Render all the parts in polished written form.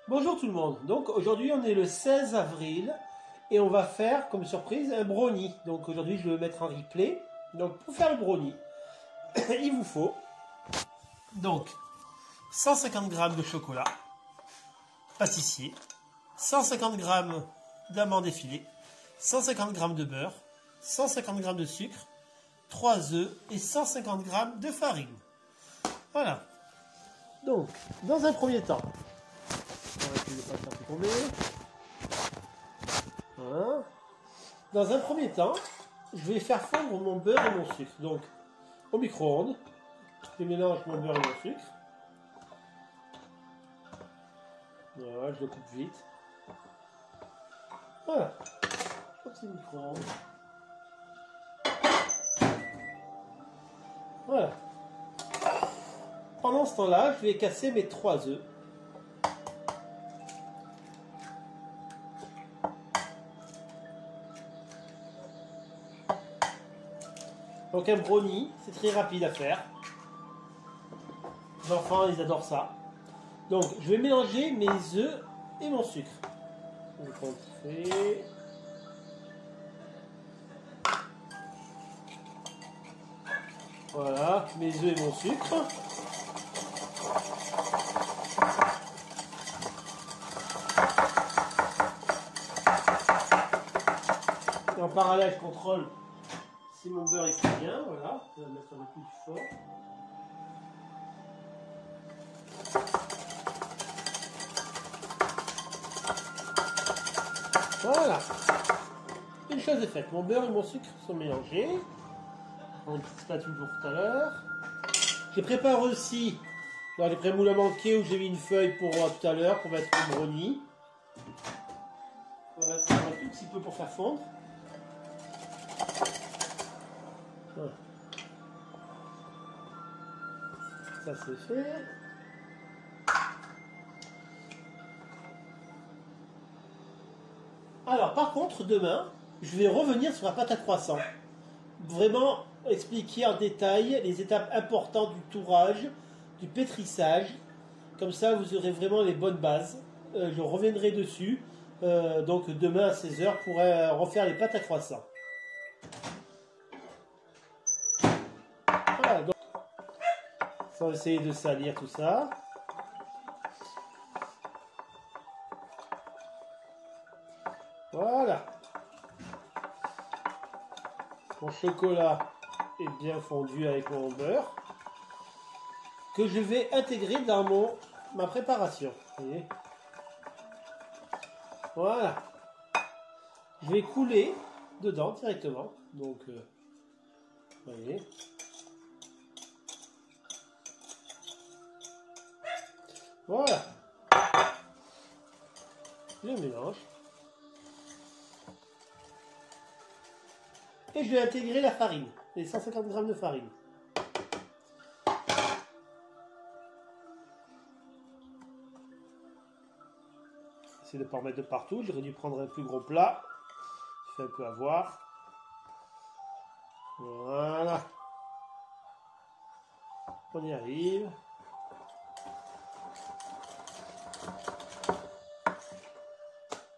Bonjour tout le monde, donc aujourd'hui on est le 16 avril et on va faire comme surprise un brownie. Donc aujourd'hui je vais le mettre en replay. Donc pour faire le brownie, il vous faut donc 150 g de chocolat pâtissier, 150 g d'amandes effilées, 150 g de beurre, 150 g de sucre, 3 œufs et 150 g de farine. Voilà. Donc dans un premier temps, voilà. Dans un premier temps, je vais faire fondre mon beurre et mon sucre. Donc, au micro-ondes, je mélange mon beurre et mon sucre. Voilà, je le coupe vite. Voilà. Au petit micro-ondes. Voilà. Pendant ce temps-là, je vais casser mes 3 œufs. Donc un brownie, c'est très rapide à faire. Les enfants, ils adorent ça. Donc je vais mélanger mes œufs et mon sucre. Donc on fait... Voilà, mes œufs et mon sucre. Et en parallèle, je contrôle si mon beurre est fait bien. Voilà, je vais mettre un peu plus fort. Voilà. Une chose est faite, mon beurre et mon sucre sont mélangés. On ne utilise pas toujours tout à l'heure. J'ai préparé aussi, alors j'ai pris un moule à manquer où j'ai mis une feuille pour tout à l'heure pour mettre le brownie. On va mettre un tout petit peu pour faire fondre. Voilà. Ça c'est fait. Alors par contre demain, je vais revenir sur la pâte à croissant. Vraiment expliquer en détail les étapes importantes du tourage, du pétrissage. Comme ça vous aurez vraiment les bonnes bases. Je reviendrai dessus. Donc demain à 16 h pour refaire les pâtes à croissant. Voilà, donc, sans essayer de salir tout ça. Voilà. Mon chocolat est bien fondu avec mon beurre. Que je vais intégrer dans ma préparation. Vous voyez ? Voilà. Je vais couler dedans directement. Donc, vous voyez. Voilà. Je mélange. Et je vais intégrer la farine, les 150 g de farine. J'essaie de ne pas en mettre de partout, j'aurais dû prendre un plus gros plat. Je fais un peu avoir. Voilà. On y arrive.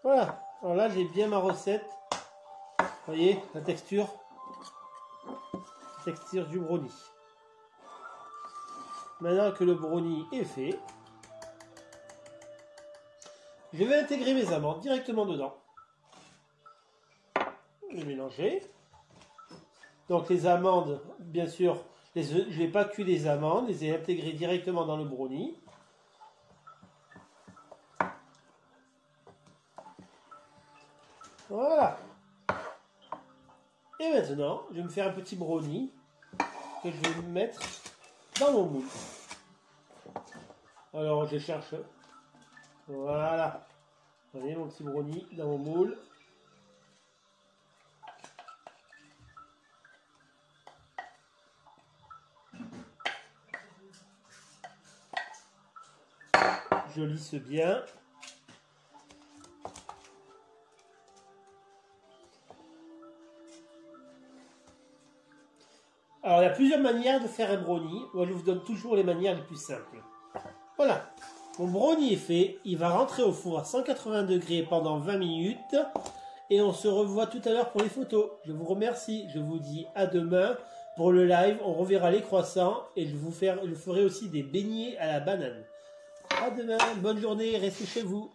Voilà. Alors là, j'ai bien ma recette. Vous voyez la texture du brownie. Maintenant que le brownie est fait, je vais intégrer mes amandes directement dedans. Je vais mélanger. Donc les amandes, bien sûr, je ne vais pas cuire les amandes, les ai intégrées directement dans le brownie. Voilà. Et maintenant, je vais me faire un petit brownie que je vais mettre dans mon moule. Alors, je cherche. Voilà. Vous voyez mon petit brownie dans mon moule. Je lisse bien. Alors, il y a plusieurs manières de faire un brownie. Moi, je vous donne toujours les manières les plus simples. Voilà. Mon brownie est fait. Il va rentrer au four à 180 degrés pendant 20 minutes. Et on se revoit tout à l'heure pour les photos. Je vous remercie. Je vous dis à demain pour le live. On reverra les croissants. Et je ferai aussi des beignets à la banane. À demain. Bonne journée. Restez chez vous.